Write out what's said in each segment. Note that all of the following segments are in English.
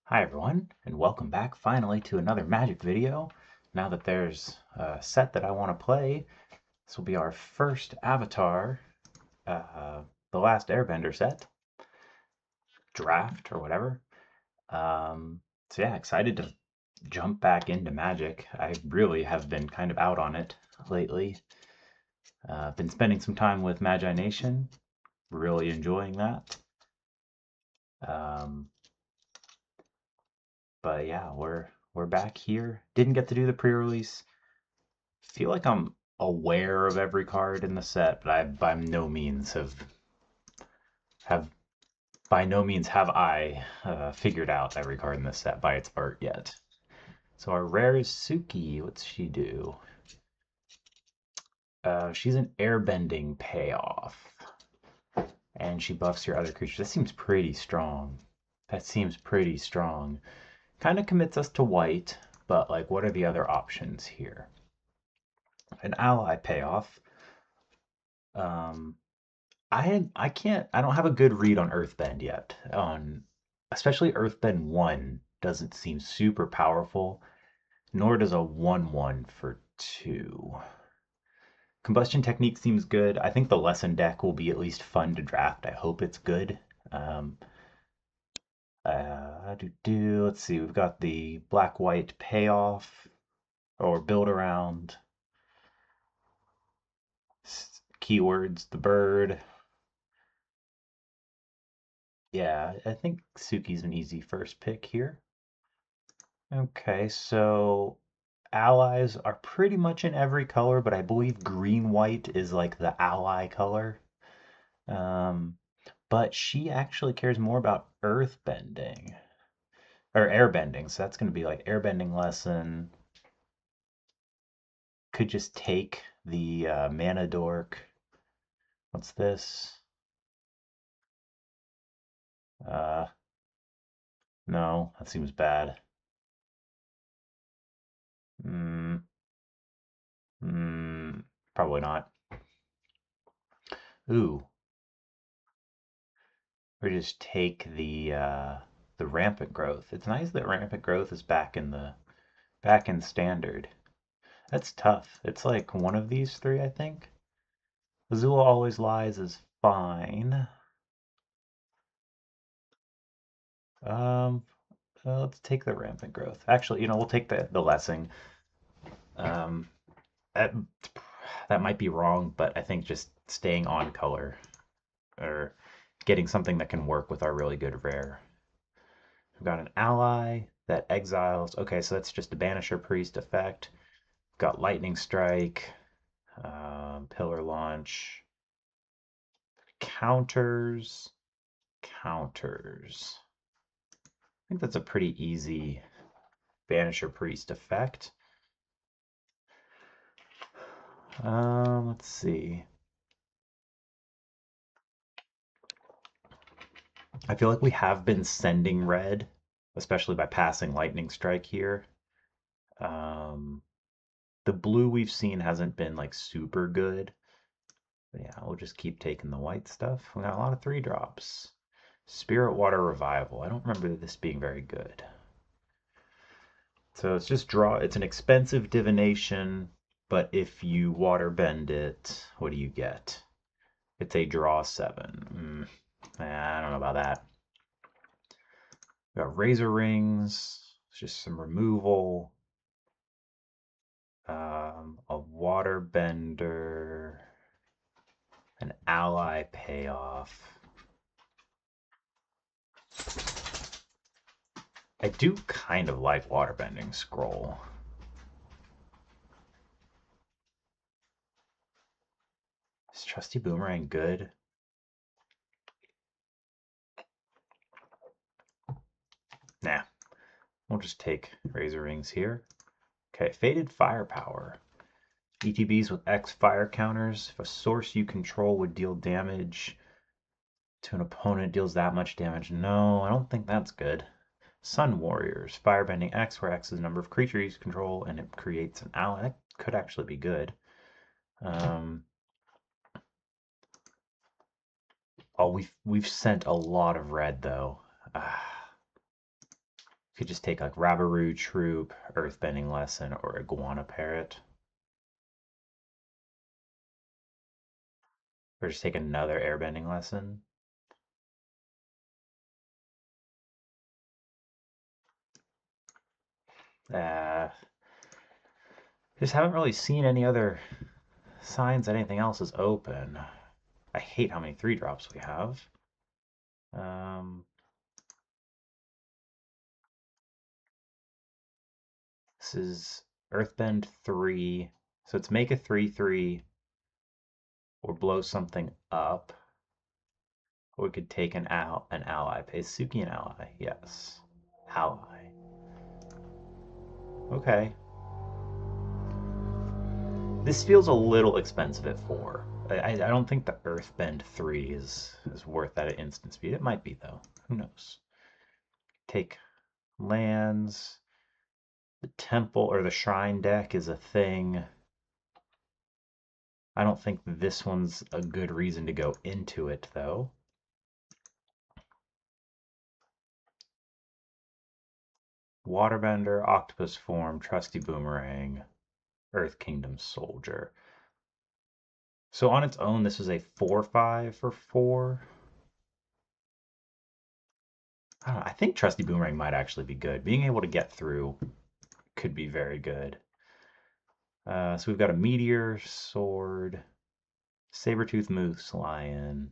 Hi everyone, and welcome back finally to another Magic video. Now that there's a set that I want to play, this will be our first Avatar, the last Airbender set, draft or whatever. So yeah, excited to jump back into Magic. I really have been kind of out on it lately. Been spending some time with Magi Nation, really enjoying that. But yeah, we're back here. Didn't get to do the pre-release. Feel like I'm aware of every card in the set, but I by no means have by no means have I figured out every card in this set by its art yet. So our rare is Suki. What's she do? She's an airbending payoff, and she buffs your other creatures. That seems pretty strong. That seems pretty strong. Kind of commits us to white, but like, what are the other options here? An ally payoff. I don't have a good read on Earthbend yet. Especially Earthbend 1 doesn't seem super powerful, nor does a 1/1 for 2. Combustion Technique seems good. I think the lesson deck will be at least fun to draft. I hope it's good. Let's see, we've got the black-white payoff or build around. Keywords, the bird. Yeah, I think Suki's an easy first pick here. Okay, so allies are pretty much in every color, but I believe green-white is like the ally color. Um, but she actually cares more about earth bending or air bending, so that's going to be like airbending lesson. Could just take the mana dork. What's this? Uh, no, that seems bad. Hmm. Probably not. Ooh, or just take the rampant growth. It's nice that rampant growth is back in standard. That's tough. It's like one of these three, I think. Azula Always Lies is fine. Um, let's take the rampant growth. Actually, we'll take the lessing. Um, that that might be wrong, but I think just staying on color or getting something that can work with our really good rare. We've got an ally that exiles. Okay, so that's just a Banisher Priest effect. Got Lightning Strike, Pillar Launch, counters. I think that's a pretty easy Banisher Priest effect. Let's see. I feel like we have been sending red, especially by passing Lightning Strike here. The blue we've seen hasn't been like super good. But yeah, we'll just keep taking the white stuff. We got a lot of 3-drops. Spirit Water Revival. I don't remember this being very good. So it's just draw. It's an expensive divination, but if you water bend it, what do you get? It's a draw 7. I don't know about that. We got Razor Rings. It's just some removal. A water bender. An ally payoff. I do kind of like waterbending scroll. Is Trusty Boomerang good? Nah. We'll just take Razor Rings here. Okay, Fated Firepower. ETBs with X fire counters. If a source you control would deal damage to an opponent deals that much damage. No, I don't think that's good. Sun Warriors. Firebending X, where X is the number of creatures you control, and it creates an ally. That could actually be good. Oh, we've sent a lot of red though. Could just take like Rabaroo Troop, Earthbending Lesson, or Iguana Parrot. Or just take another Airbending Lesson. Just haven't really seen any other signs that anything else is open. I hate how many 3-drops we have. This is Earthbend 3. So it's make a 3/3 or blow something up. Or we could take an ally. Pay Suki an ally. Yes. Ally. Okay. This feels a little expensive at 4. I don't think the Earthbend 3 is worth that at instant speed. It might be, though. Who knows? Take lands. The temple or the shrine deck is a thing. I don't think this one's a good reason to go into it, though. Waterbender, Octopus Form, Trusty Boomerang, Earth Kingdom Soldier. So on its own, this is a 4/5 for 4. I don't know, I think Trusty Boomerang might actually be good. Being able to get through could be very good. So we've got a Meteor, Sword, Sabertooth Moose, Lion.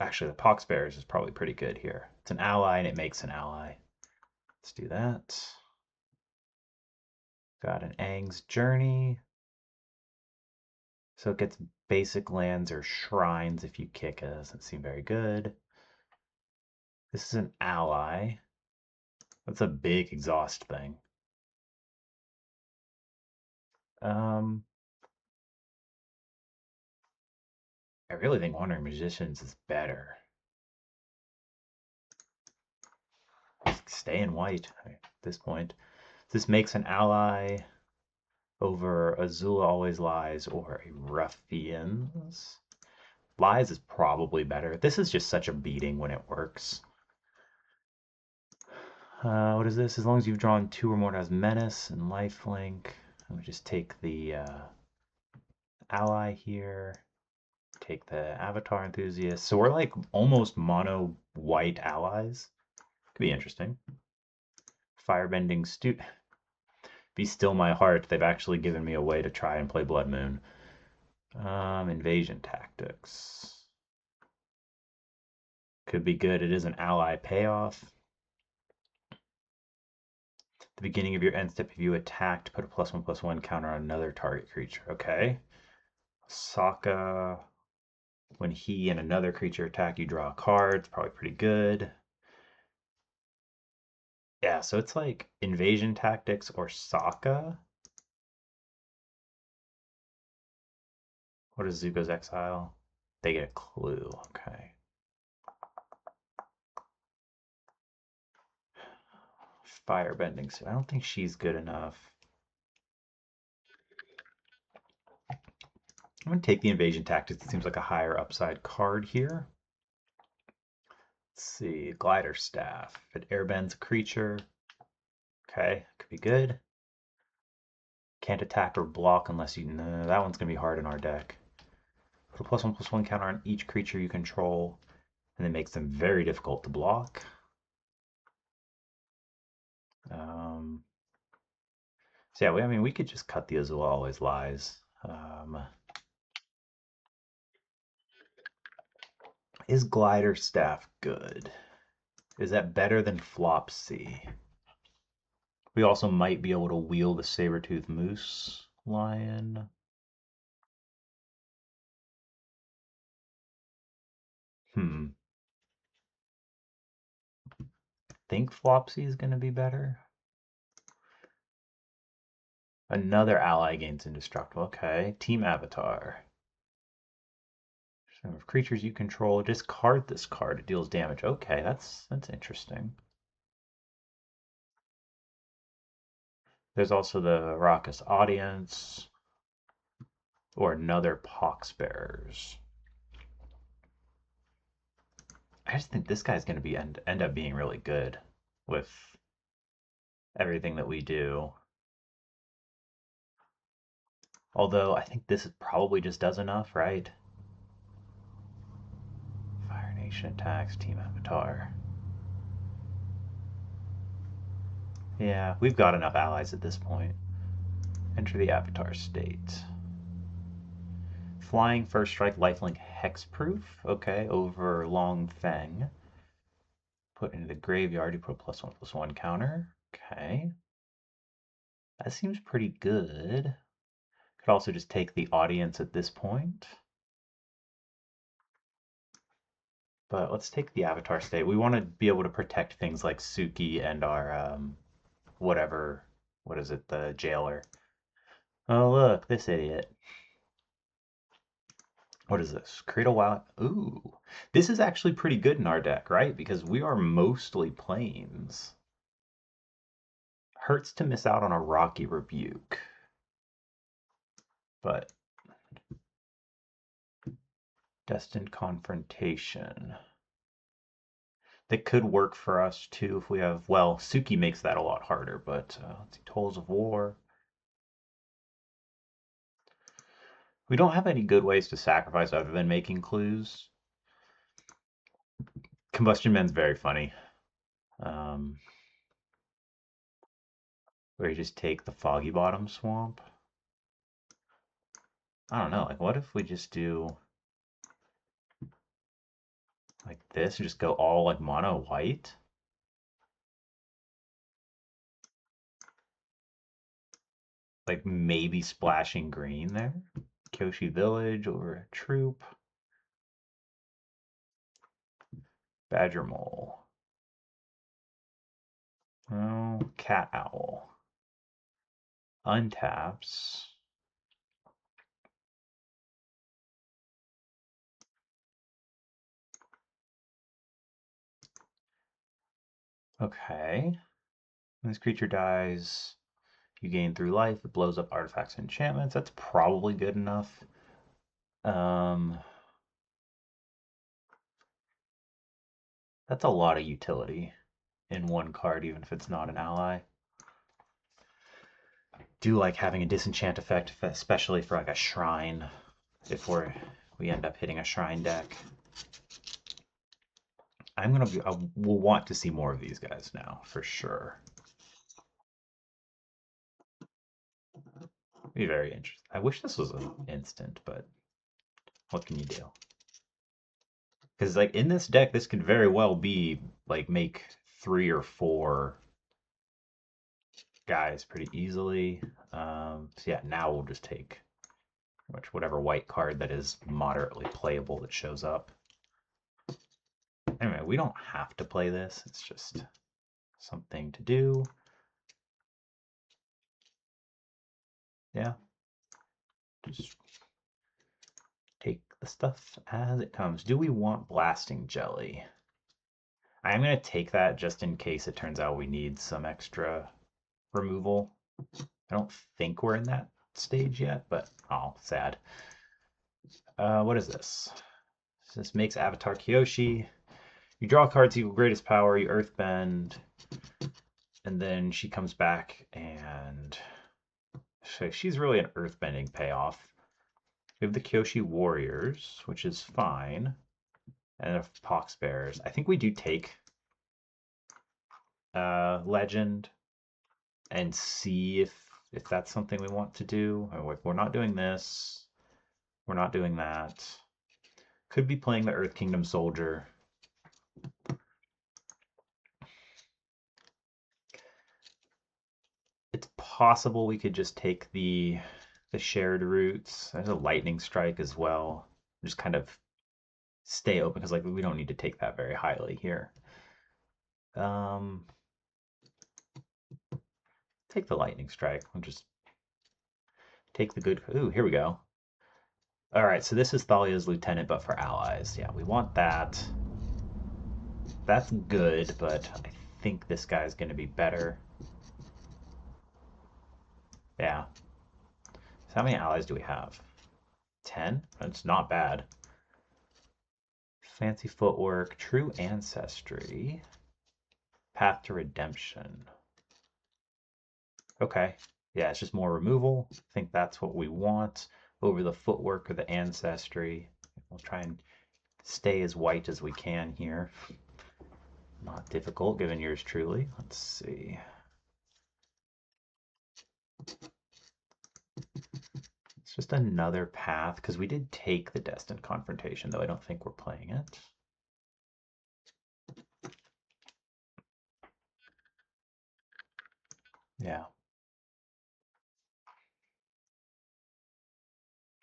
Actually, the Pox Bears is probably pretty good here. It's an ally and it makes an ally. Let's do that. Got an Aang's Journey. So it gets basic lands or shrines if you kick it. Doesn't seem very good. This is an ally. That's a big exhaust thing. I really think Wandering Magicians is better. Stay in white at this point. This makes an ally over Azula Always Lies or a Ruffians. Lies is probably better. This is just such a beating when it works. What is this? As long as you've drawn 2 or more, it has Menace and Lifelink. I'm gonna just take the ally here. Take the Avatar Enthusiast. So we're like almost mono white allies. Could be interesting. Firebending Be Still My Heart. They've actually given me a way to try and play Blood Moon. Invasion Tactics. Could be good. It is an ally payoff. The beginning of your end step, if you attacked, put a +1/+1 counter on another target creature. Okay. Sokka. When he and another creature attack, you draw a card. It's probably pretty good. Yeah, so it's like Invasion Tactics or Sokka. What is Zuko's Exile? They get a clue. Okay. Firebending. So I don't think she's good enough. I'm going to take the Invasion Tactics. It seems like a higher upside card here. Let's see. Glider Staff. It airbends a creature. Okay, could be good. Can't attack or block unless you... No, that one's going to be hard in our deck. Put a +1/+1 counter on each creature you control, and it makes them very difficult to block. So yeah, I mean, we could just cut the Azula Always Lies. Is Glider Staff good? Is that better than Flopsy? We also might be able to wield the Sabertooth Moose Lion. Think Flopsy is going to be better. Another ally gains indestructible. Okay, Team Avatar. Some of creatures you control, discard this card. It deals damage. Okay, that's interesting. There's also the Raucous Audience or another Poxbearers. I just think this guy's going to be end up being really good with everything that we do. Although I think this probably just does enough, right? Fire Nation attacks Team Avatar. Yeah, we've got enough allies at this point. Enter the Avatar state. Flying First Strike Lifelink Hexproof. Okay, over Long Feng. Put into the graveyard, you put a +1/+1 counter. Okay. That seems pretty good. Could also just take the audience at this point. But let's take the Avatar state. We want to be able to protect things like Suki and our, whatever, what is it, the jailer. Oh, look, this idiot. What is this? Create a wild. Ooh. This is actually pretty good in our deck, right? Because we are mostly plains. Hurts to miss out on a Rocky Rebuke. But Destined Confrontation. That could work for us too if we have, well, Suki makes that a lot harder, but let's see, Tolls of War. We don't have any good ways to sacrifice other than making clues. Combustion Man's very funny. Where you just take the Foggy Bottom Swamp. I don't know, like what if we just do like this and just go all like mono white? Like maybe splashing green there? Kyoshi Village or a troop. Badger Mole. Oh, Cat Owl. Untaps. Okay. When this creature dies, you gain 3 life. It blows up artifacts and enchantments. That's probably good enough. That's a lot of utility in one card, even if it's not an ally. Do like having a disenchant effect, especially for like a shrine, if we end up hitting a shrine deck. I will want to see more of these guys now, for sure. Be very interesting. I wish this was an instant, but what can you do? Because like in this deck, this could very well be like make 3 or 4 guys pretty easily. So yeah, now we'll just take whatever white card that is moderately playable that shows up. Anyway, we don't have to play this. It's just something to do. Yeah. Just take the stuff as it comes. Do we want Blasting Jelly? I'm going to take that just in case it turns out we need some extra removal. I don't think we're in that stage yet, but oh, sad. What is this? This makes Avatar Kyoshi. You draw cards equal greatest power, you earthbend, and then she comes back and so she's really an earthbending payoff. We have the Kyoshi Warriors, which is fine, and a Pox Bears. I think we do take Legend and see if that's something we want to do. We're not doing this. We're not doing that. Could be playing the Earth Kingdom Soldier. It's possible we could just take the shared roots. There's a lightning strike as well. Just kind of stay open because like we don't need to take that very highly here. Take the lightning strike. We'll just take the good. Ooh, here we go. All right, so this is Thalia's lieutenant, but for allies. Yeah, we want that. That's good, but I think this guy's going to be better. Yeah. So how many allies do we have? 10? That's not bad. Fancy footwork, true ancestry, path to redemption. Okay, yeah, it's just more removal. I think that's what we want over the footwork or the ancestry. We'll try and stay as white as we can here. Not difficult given yours truly. Let's see. It's just another path because we did take the Destined Confrontation, though I don't think we're playing it. Yeah.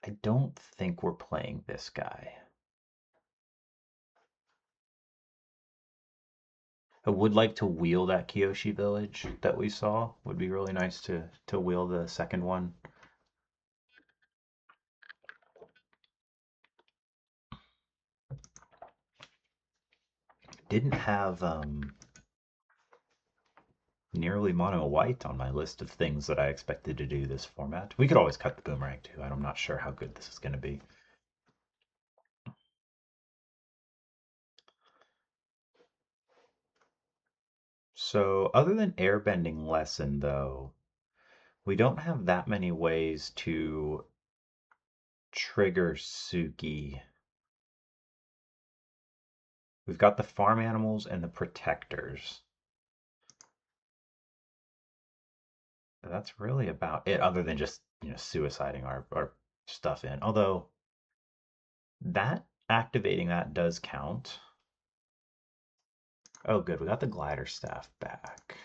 I don't think we're playing this guy. I would like to wheel that Kyoshi village that we saw. Would be really nice to wheel the second one. Didn't have nearly mono white on my list of things that I expected to do this format. We could always cut the boomerang too. I'm not sure how good this is going to be. So other than airbending lesson though, we don't have that many ways to trigger Suki. We've got the farm animals and the protectors. That's really about it, other than just, suiciding our stuff in. Although that activating that does count. Oh, good. We got the glider staff back.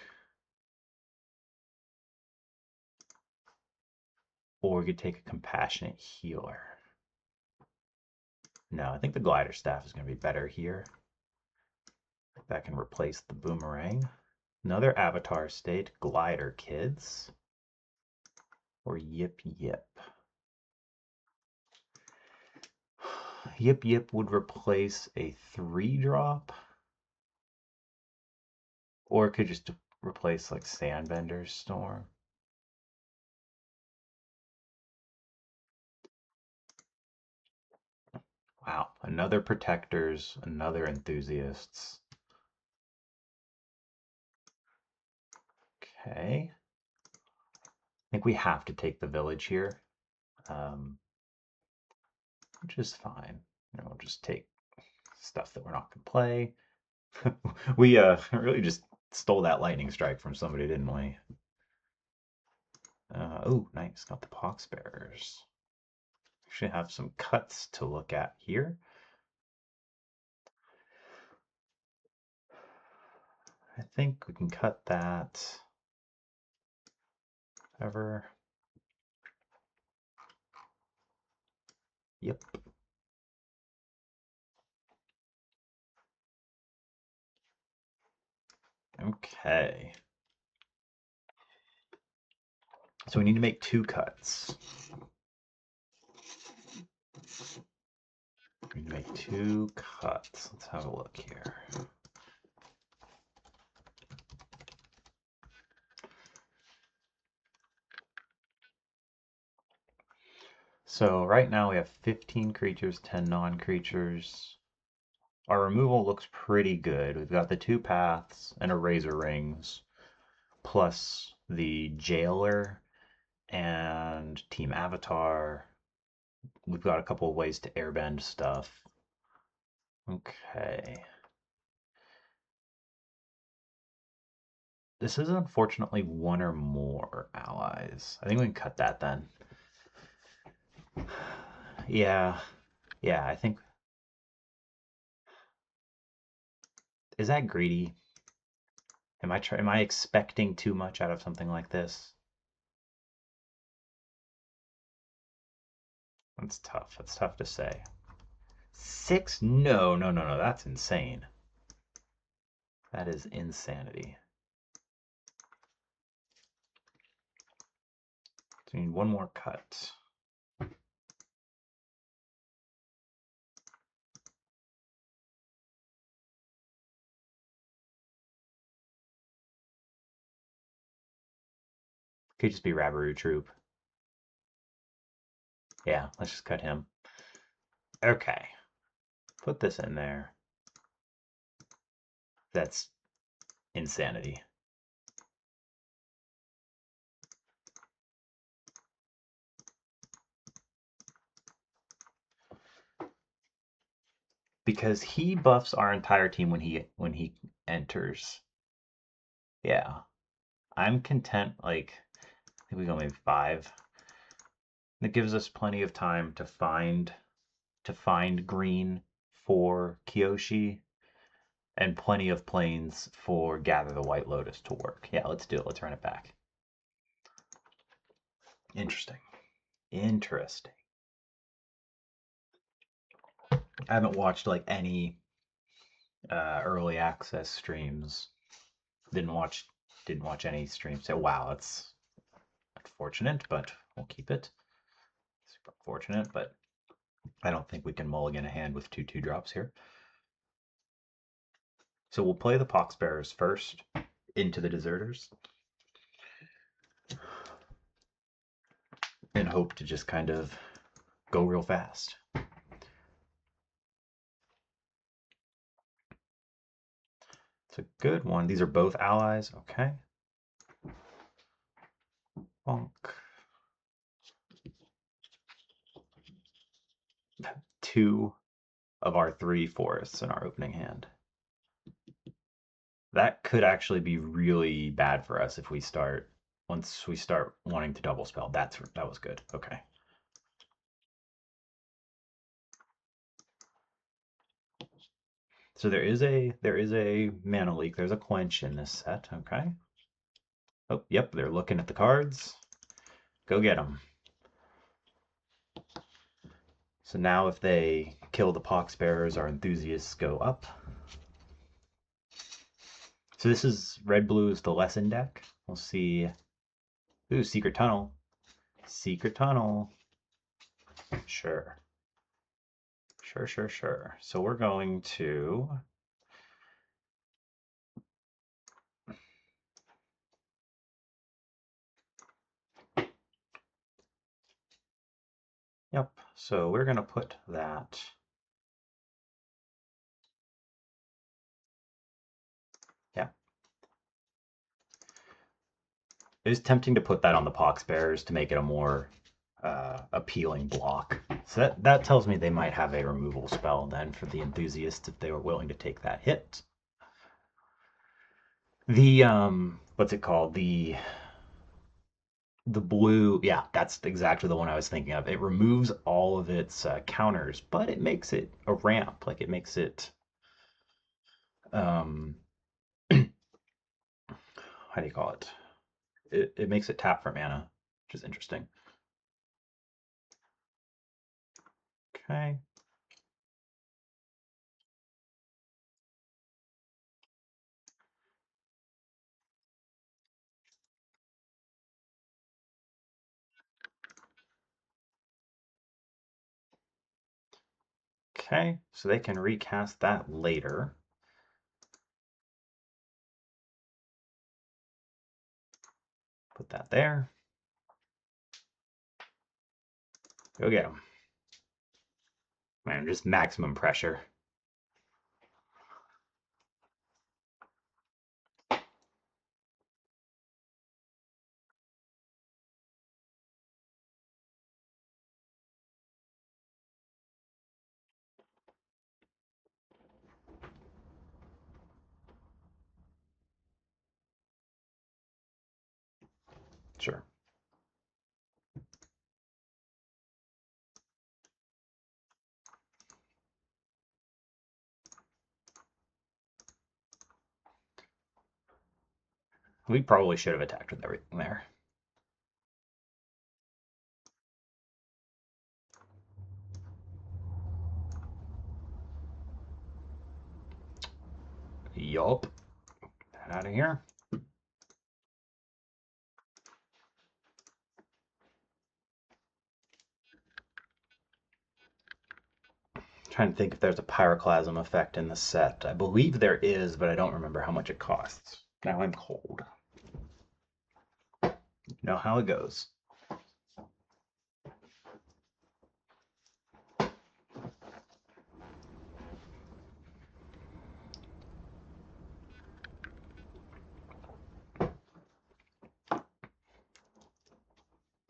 Or we could take a compassionate healer. No, I think the glider staff is going to be better here. That can replace the boomerang. Another avatar state, glider kids. Or yip yip. Yip yip would replace a 3-drop. Or it could just replace like Sandbender's Storm. Wow, another protectors, another enthusiasts. Okay. I think we have to take the village here, which is fine. We'll just take stuff that we're not going to play. We really just stole that lightning strike from somebody, didn't we? Oh, nice. Got the poxbearers. Actually have some cuts to look at here. I think we can cut that. Ever. Yep. Okay. So we need to make 2 cuts. We need to make 2 cuts. Let's have a look here. So right now we have 15 creatures, 10 non-creatures. Our removal looks pretty good. We've got the 2 paths and a razor rings, plus the jailer and team avatar. We've got a couple of ways to airbend stuff. Okay. This is unfortunately 1 or more allies. I think we can cut that then. Yeah. Yeah, I think. Is that greedy? Am I expecting too much out of something like this? That's tough. That's tough to say. 6? No, no, no, no. That's insane. That is insanity. So we need 1 more cut. Could just be Rabaru Troop. Yeah, let's just cut him. Okay. Put this in there. That's insanity. Because he buffs our entire team when he enters. Yeah. I'm content, like, I think we go maybe 5. It gives us plenty of time to find green for Kyoshi and plenty of planes for Gather the White Lotus to work. Yeah, let's do it. Let's run it back. Interesting. Interesting. I haven't watched like any early access streams. Didn't watch any streams. So wow, that's unfortunate, but we'll keep it. Super unfortunate, but I don't think we can mulligan a hand with 2/2 drops here. So we'll play the Poxbearers first into the Deserters and hope to just kind of go real fast. It's a good one. These are both allies. Okay. Bonk. 2 of our 3 forests in our opening hand. That could actually be really bad for us if we start, once we start wanting to double spell. That was good. Okay. So there is a mana leak. There's a quench in this set. Okay. Oh, yep, they're looking at the cards. Go get them. So now if they kill the Poxbearers, our enthusiasts go up. So this is red-blue is the lesson deck. We'll see. Ooh, Secret Tunnel. Secret Tunnel. Sure. Sure. So we're going to... Yep, so we're going to put that... Yeah. It was tempting to put that on the Poxbearers to make it a more appealing block. So that tells me they might have a removal spell then for the enthusiasts if they were willing to take that hit. The what's it called? The blue, yeah, that's exactly the one I was thinking of. It removes all of its counters, but it makes it a ramp. Like it makes it how do you call it? It makes it tap for mana, which is interesting. Okay. Okay, so they can recast that later. Put that there. Go get them. Man, just maximum pressure. Sure. We probably should have attacked with everything there. Yup. Get that out of here. Trying to think if there's a pyroclasm effect in the set. I believe there is, but I don't remember how much it costs. Now I'm cold. You know how it goes.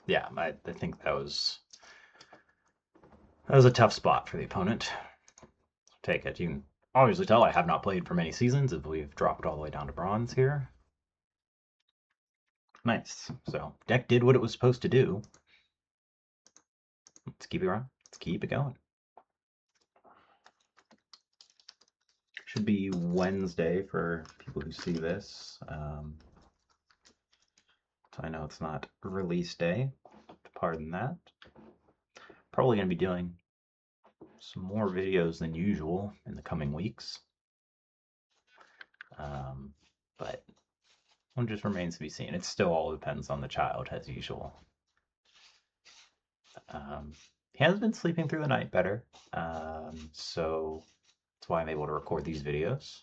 Yeah, I think that was a tough spot for the opponent. Take it. You can obviously tell I have not played for many seasons if we've dropped all the way down to bronze here. Nice. So deck did what it was supposed to do. Let's keep it going. Let's keep it going. Should be Wednesday for people who see this. So I know it's not release day. Pardon that. Probably going to be doing some more videos than usual in the coming weeks. But one just remains to be seen. It still all depends on the child, as usual. He has been sleeping through the night better, so that's why I'm able to record these videos.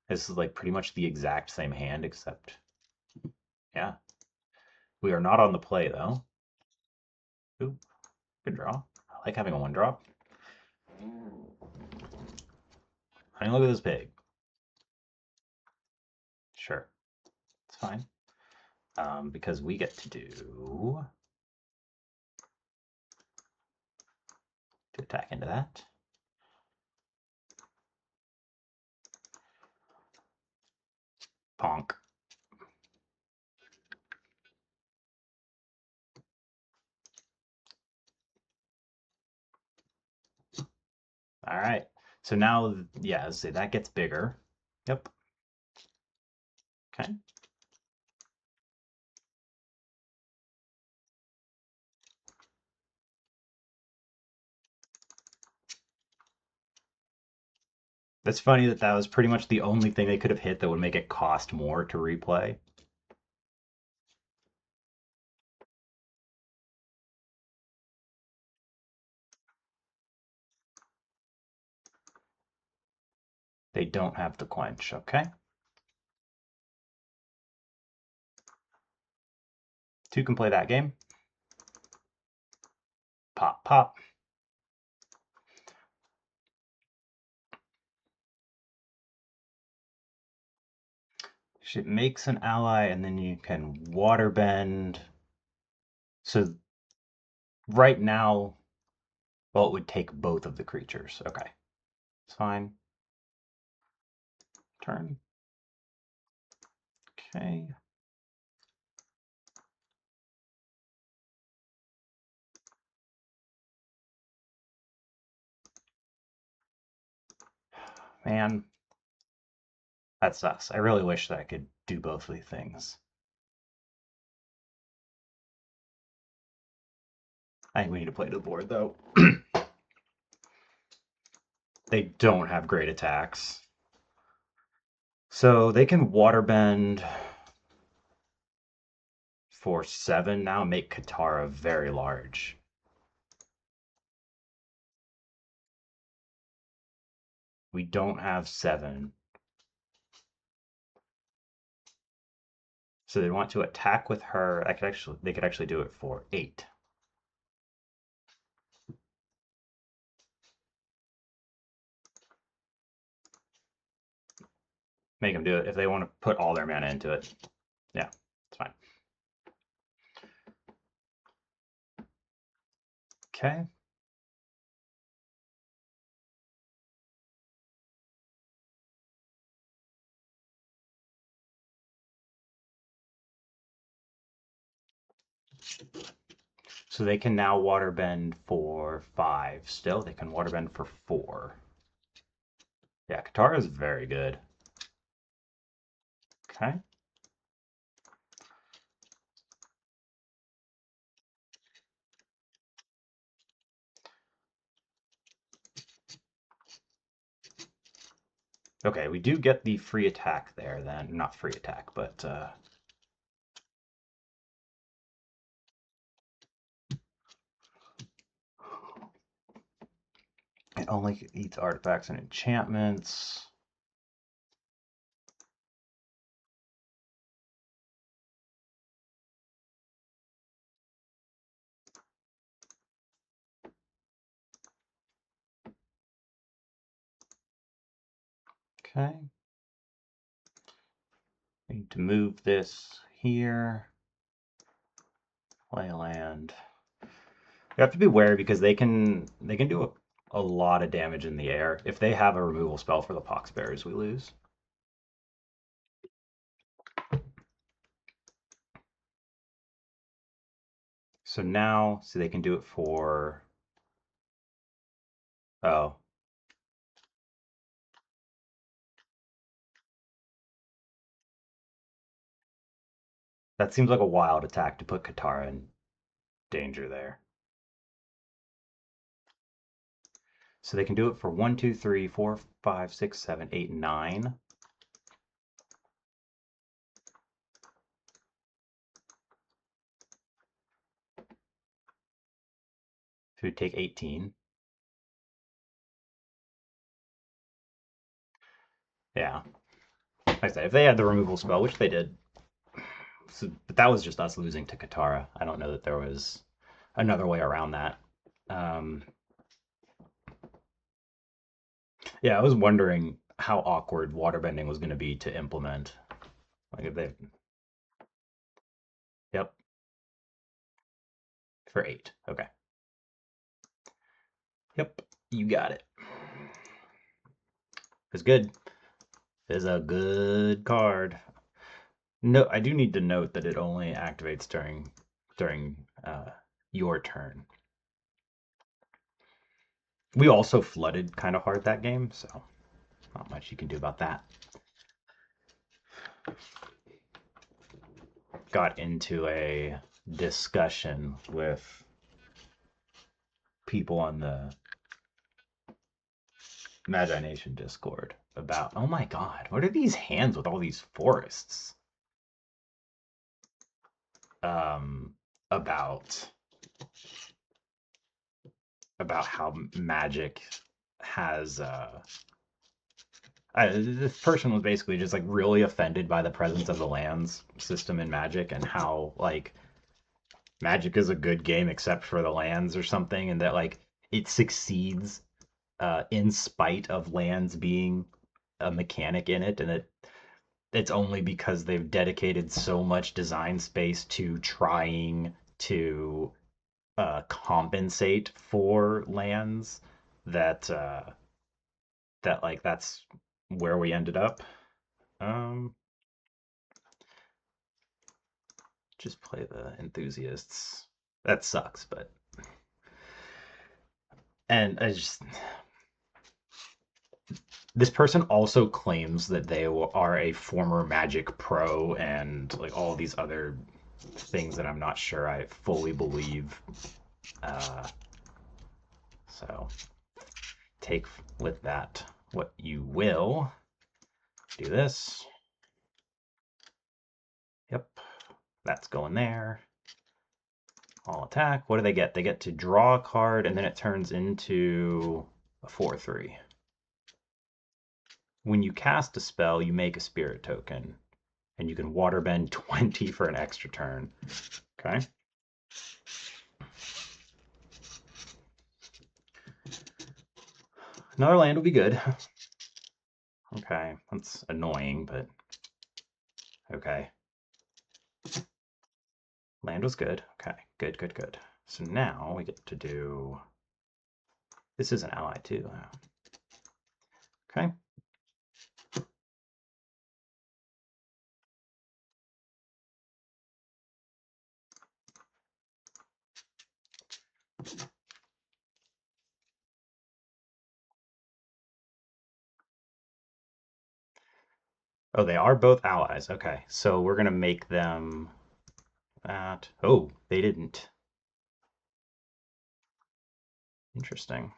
This is like pretty much the exact same hand, except, yeah. We are not on the play, though. Ooh, good draw. I like having a one drop. I mean, look at this pig. Sure, it's fine. Because we get to attack into that. Ponk. All right. So now, yeah, say that gets bigger. Yep. Okay. That's funny that that was pretty much the only thing they could have hit that would make it cost more to replay. They don't have the quench, okay? Two can play that game. Pop, pop. It makes an ally, and then you can waterbend. So right now, well, it would take both of the creatures. Okay, it's fine. Turn. Okay. Man, that sucks. I really wish that I could do both of these things. I think we need to play to the board, though. They don't have great attacks. So they can waterbend for 7 now, make Katara very large. We don't have 7. So they want to attack with her. They could actually do it for 8. Make them do it if they want to put all their mana into it. Yeah, it's fine. Okay. So they can now waterbend for 5 still. They can waterbend for 4. Yeah, Katara is very good. Okay. Okay, we do get the free attack there then. Not free attack, but it only eats artifacts and enchantments. Okay. I need to move this here. Play a land. You have to be wary because they can do a lot of damage in the air. If they have a removal spell for the Poxbearers, we lose. So now, so they can do it for. Oh, that seems like a wild attack to put Katara in danger there. So they can do it for 1, 2, 3, 4, 5, 6, 7, 8, 9. So we take 18. Yeah. Like I said, if they had the removal spell, which they did, so, but that was just us losing to Katara. I don't know that there was another way around that. Um, yeah, I was wondering how awkward waterbending was going to be to implement. Like if they, yep, for 8. Okay. Yep, you got it. It's good. It's a good card. No, I do need to note that it only activates during your turn. We also flooded kind of hard that game, so not much you can do about that. Got into a discussion with people on the Magi Nation Discord about, oh my god, what are these hands with all these forests? About how Magic has this person was basically just like really offended by the presence of the lands system in Magic and how like Magic is a good game except for the lands or something, and that like it succeeds in spite of lands being a mechanic in it, and it's only because they've dedicated so much design space to trying to compensate for lands that like that's where we ended up. Um, just play the enthusiasts. That sucks, but and I just this person also claims that they are a former Magic pro and like all these other things that I'm not sure I fully believe. Uh, so take with that what you will. Do this. Yep, that's going there. All attack. What do they get? They get to draw a card, and then it turns into a 4/3. When you cast a spell, you make a spirit token, and you can waterbend 20 for an extra turn. Okay. Another land will be good. Okay, that's annoying, but okay. Land was good. Okay, good, good, good. So now we get to do... This is an ally too. Okay. Oh, they are both allies. Okay, so we're going to make them that. Oh, they didn't. Interesting.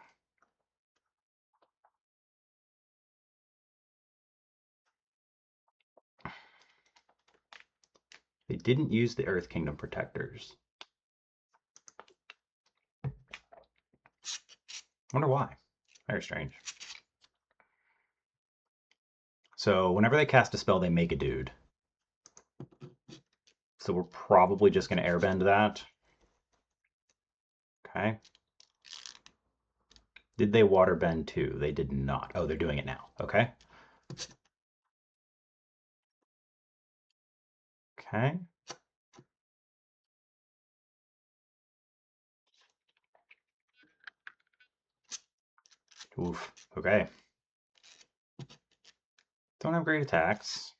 They didn't use the Earth Kingdom protectors. Wonder why. Very strange. So whenever they cast a spell, they make a dude. So we're probably just going to airbend that. Okay. Did they waterbend too? They did not. Oh, they're doing it now. Okay. Okay. Oof. Okay. Don't have great attacks.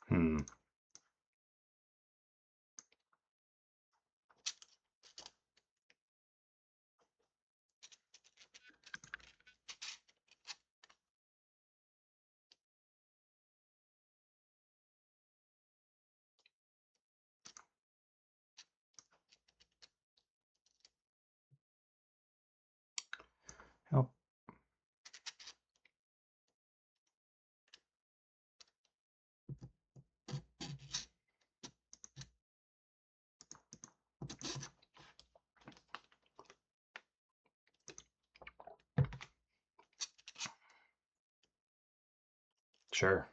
Hmm. Oh. Sure.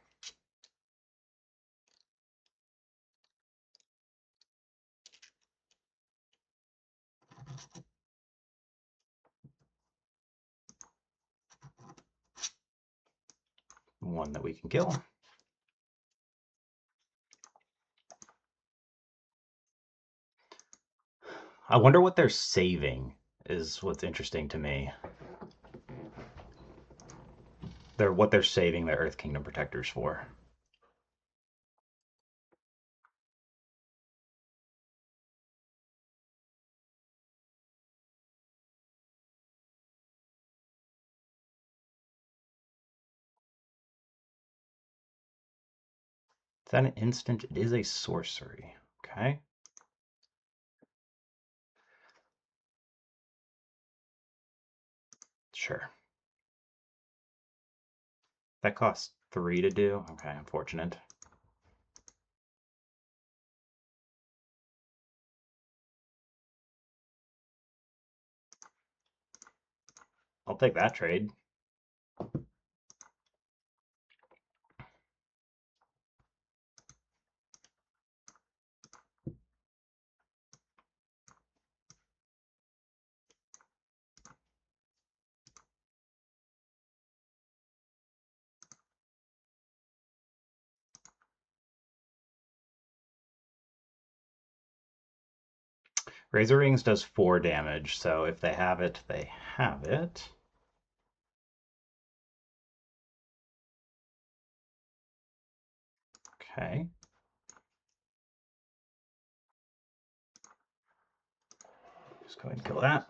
One that we can kill. I wonder what they're saving is what's interesting to me. What they're saving the Earth Kingdom protectors for. Is that an instant? It is a sorcery. Okay. Sure. That costs 3 to do. Okay, unfortunate. I'll take that trade. Razor Rings does 4 damage, so if they have it, they have it. Okay. Just go ahead and kill that.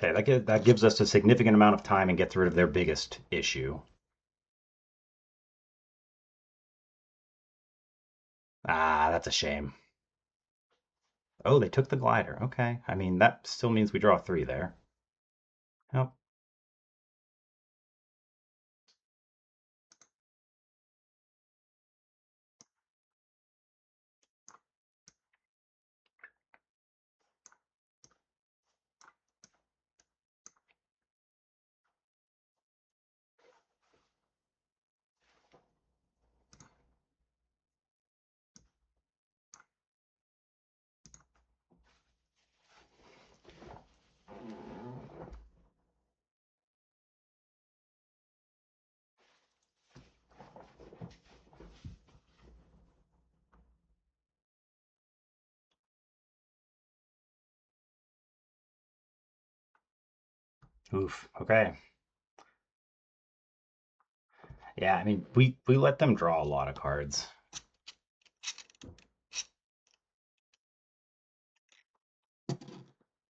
Okay, that gives us a significant amount of time and gets rid of their biggest issue. Ah, that's a shame. Oh, they took the glider. Okay. I mean, that still means we draw 3 there. Yep. Oof. Okay. Yeah, I mean, we let them draw a lot of cards.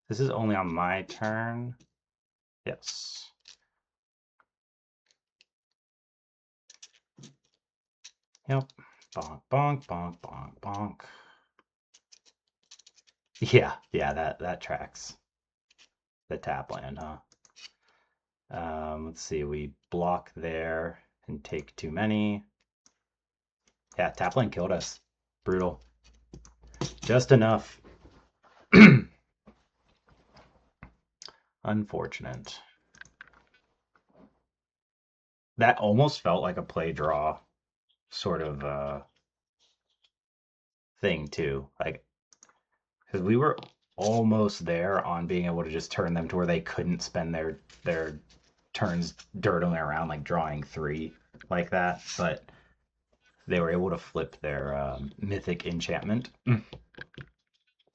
This is only on my turn. Yes. Yep. Bonk, bonk, bonk, bonk, bonk. Yeah, that tracks. The tap land, huh? Let's see, we block there and take too many. Yeah, tap land killed us. Brutal. Just enough. Unfortunate. That almost felt like a play draw sort of thing too. Like, because we were almost there on being able to just turn them to where they couldn't spend their turns dirtling around like drawing three like that, but they were able to flip their mythic enchantment.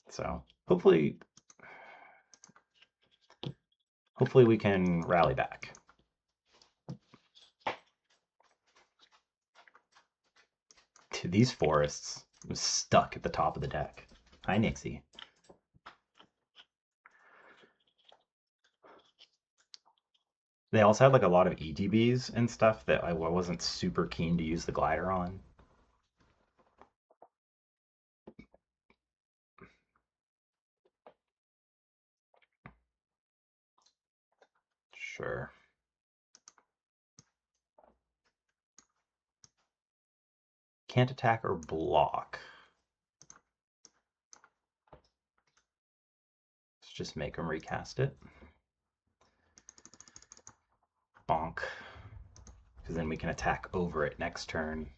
So hopefully we can rally back. These forests was stuck at the top of the deck. Hi, Nixie. They also had like a lot of ETBs and stuff that I wasn't super keen to use the glider on. Sure. Can't attack or block. Let's just make them recast it. Bonk. Because then we can attack over it next turn.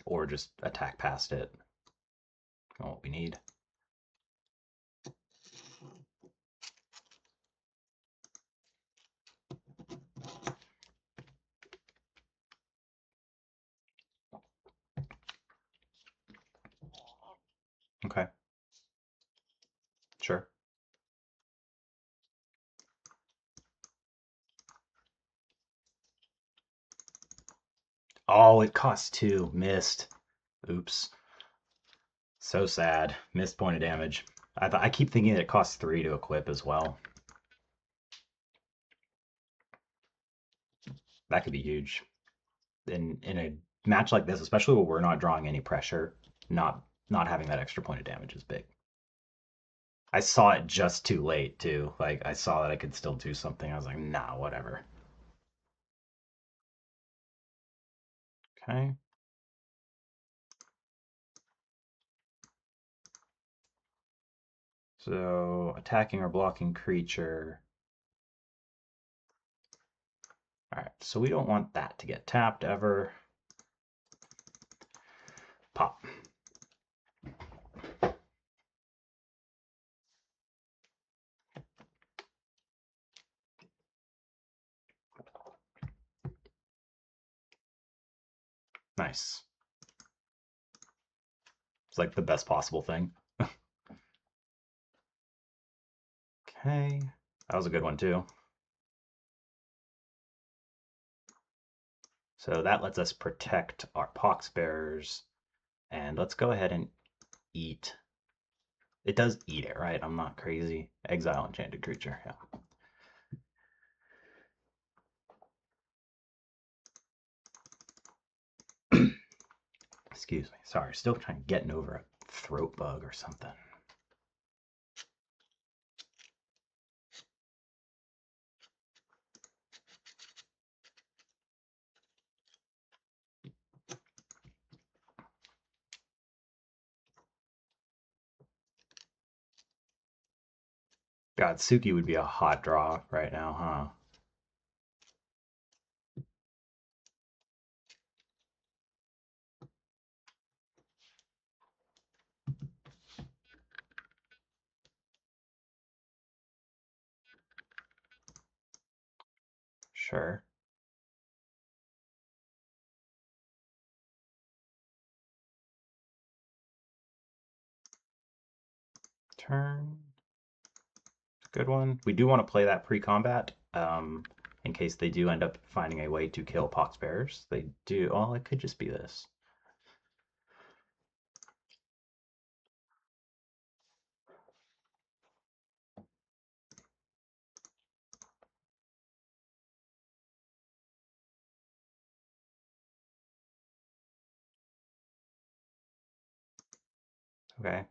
Or just attack past it. Not what we need. Okay. Sure. Oh, it costs 2. Missed. Oops. So sad. Missed point of damage. I keep thinking it costs 3 to equip as well. That could be huge. In a match like this, especially where we're not drawing any pressure, not having that extra point of damage is big. I saw it just too late too. Like I saw that I could still do something. I was like, nah, whatever. Okay. So attacking or blocking creature. All right, so we don't want that to get tapped ever. Pop. Nice. It's like the best possible thing. Okay. That was a good one too. So that lets us protect our poxbearers. And let's go ahead and eat. It does eat it, right? I'm not crazy. Exile enchanted creature, yeah. Excuse me. Sorry, still trying getting over a throat bug or something. God, Suki would be a hot draw right now, huh? Sure. Turn. Good one. We do want to play that pre-combat, in case they do end up finding a way to kill poxbearers. They do. Well, it could just be this. Okay.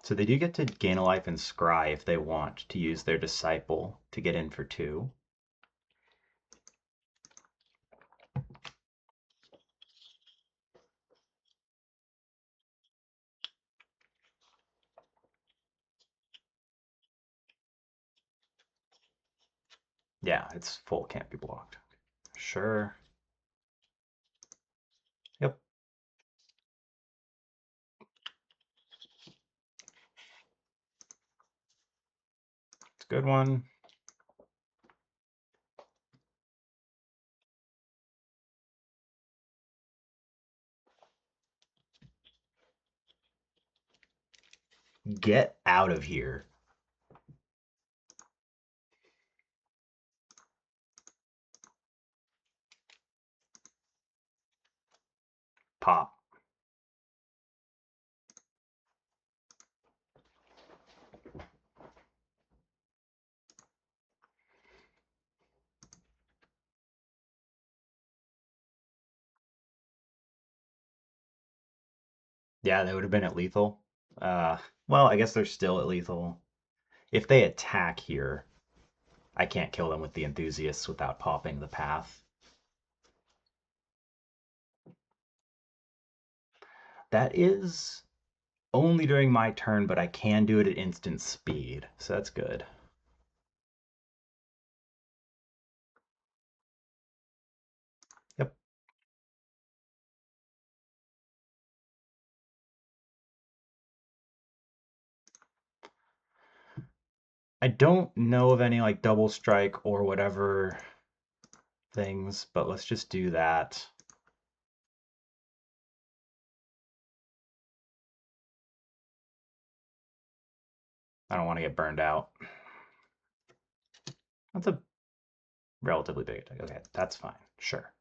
So they do get to gain a life and scry if they want to use their disciple to get in for 2. Yeah, it's full, can't be blocked. Sure. Yep. It's a good one. Get out of here. Pop. Yeah, they would have been at lethal. Well, I guess they're still at lethal. If they attack here, I can't kill them with the enthusiasts without popping the path. That is only during my turn, but I can do it at instant speed, so that's good. Yep. I don't know of any like double strike or whatever things, but let's just do that. I don't want to get burned out. That's a relatively big attack. Okay, that's fine. Sure.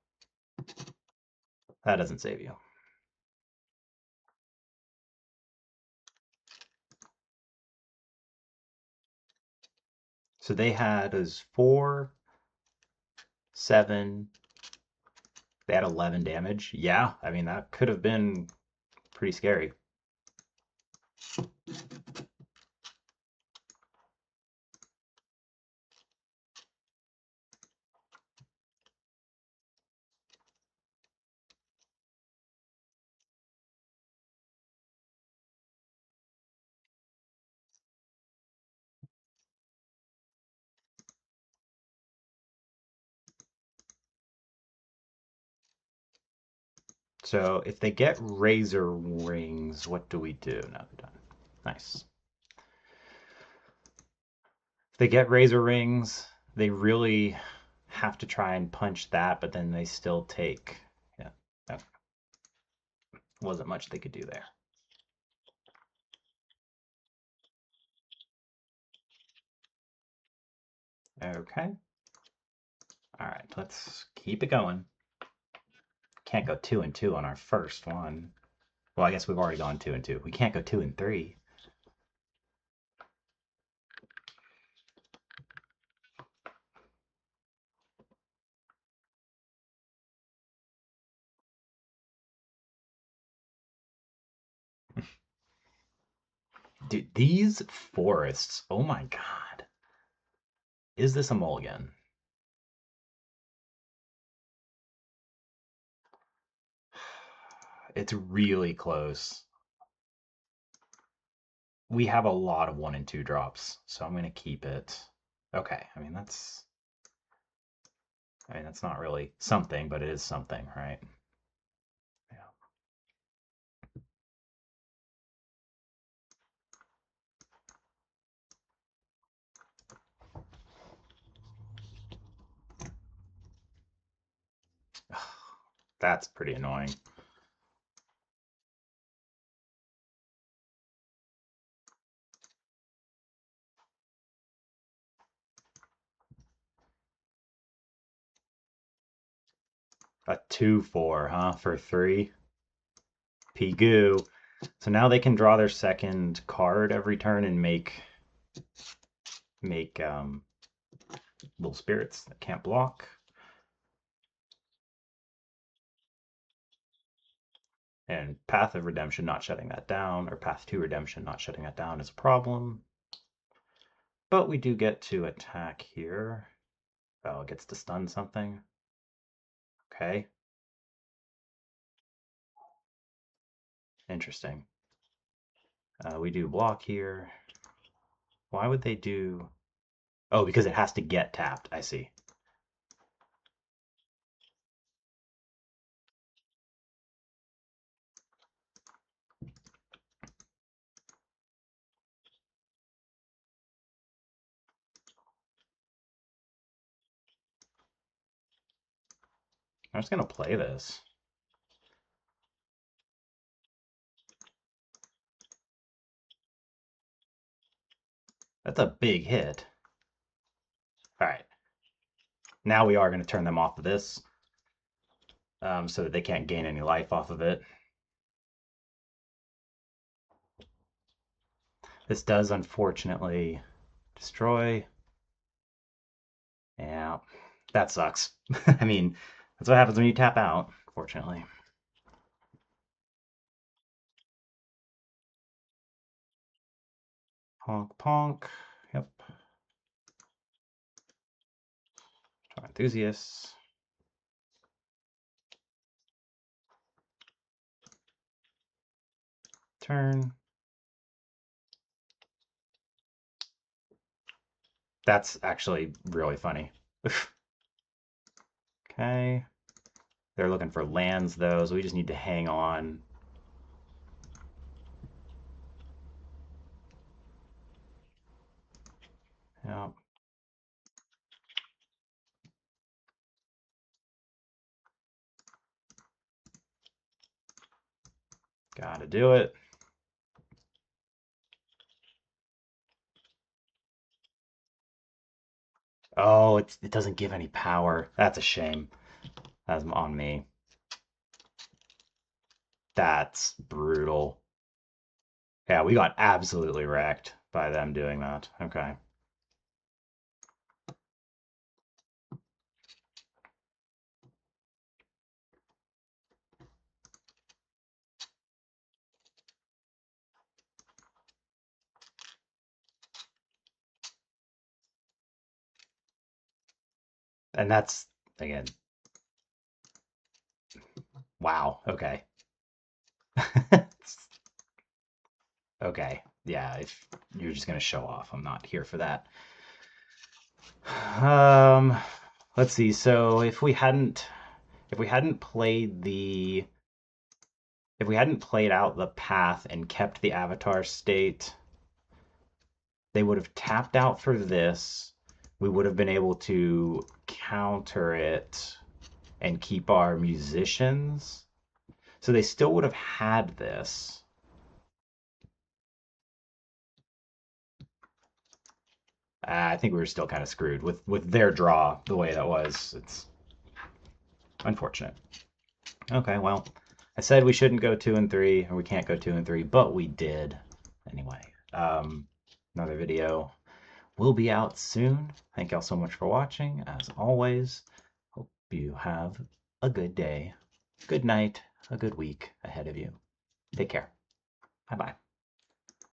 That doesn't save you. So they had as 4, 7. They had 11 damage. Yeah, I mean, that could have been pretty scary. So if they get razor rings, what do we do? Now they're done. Nice. If they get razor rings, they really have to try and punch that, but then they still take. Yeah, that wasn't much they could do there. Okay. All right, let's keep it going. Can't go 2 and 2 on our first one. Well, I guess we've already gone 2 and 2. We can't go 2 and 3. Dude, these forests, oh my god. Is this a mulligan? It's really close. We have a lot of 1 and 2 drops, so I'm going to keep it. Okay, I mean, that's not really something, but it is something, right? Yeah. That's pretty annoying. A 2/4, huh? For 3. Pigoo. So now they can draw their second card every turn and make little spirits that can't block. And Path of Redemption not shutting that down, or Path to Redemption not shutting that down is a problem. But we do get to attack here. Oh, it gets to stun something. Okay. Interesting. We do block here. Why would they do... Oh, because it has to get tapped. I see. I'm just going to play this. That's a big hit. All right. Now we are going to turn them off of this so that they can't gain any life off of it. This does, unfortunately, destroy. Yeah, that sucks. I mean, that's what happens when you tap out, fortunately. Ponk, ponk. Yep. Enthusiasts. Turn. That's actually really funny. Okay. They're looking for lands, though, so we just need to hang on. Yep. Gotta do it. Oh, it doesn't give any power. That's a shame. That's on me. That's brutal. Yeah, we got absolutely wrecked by them doing that. Okay. And that's, again, wow. Okay. Okay. Yeah, if you're just going to show off, I'm not here for that. Um, let's see. So if we hadn't played out the path and kept the avatar state, they would have tapped out for this. We would have been able to counter it and keep our musicians. So they still would have had this. I think we were still kind of screwed with their draw the way that was. It's unfortunate. Okay, well, I said we shouldn't go 2 and 3, or we can't go 2 and 3, but we did anyway. Another video will be out soon. Thank y'all so much for watching. As always, hope you have a good day, good night, a good week ahead of you. Take care. Bye bye.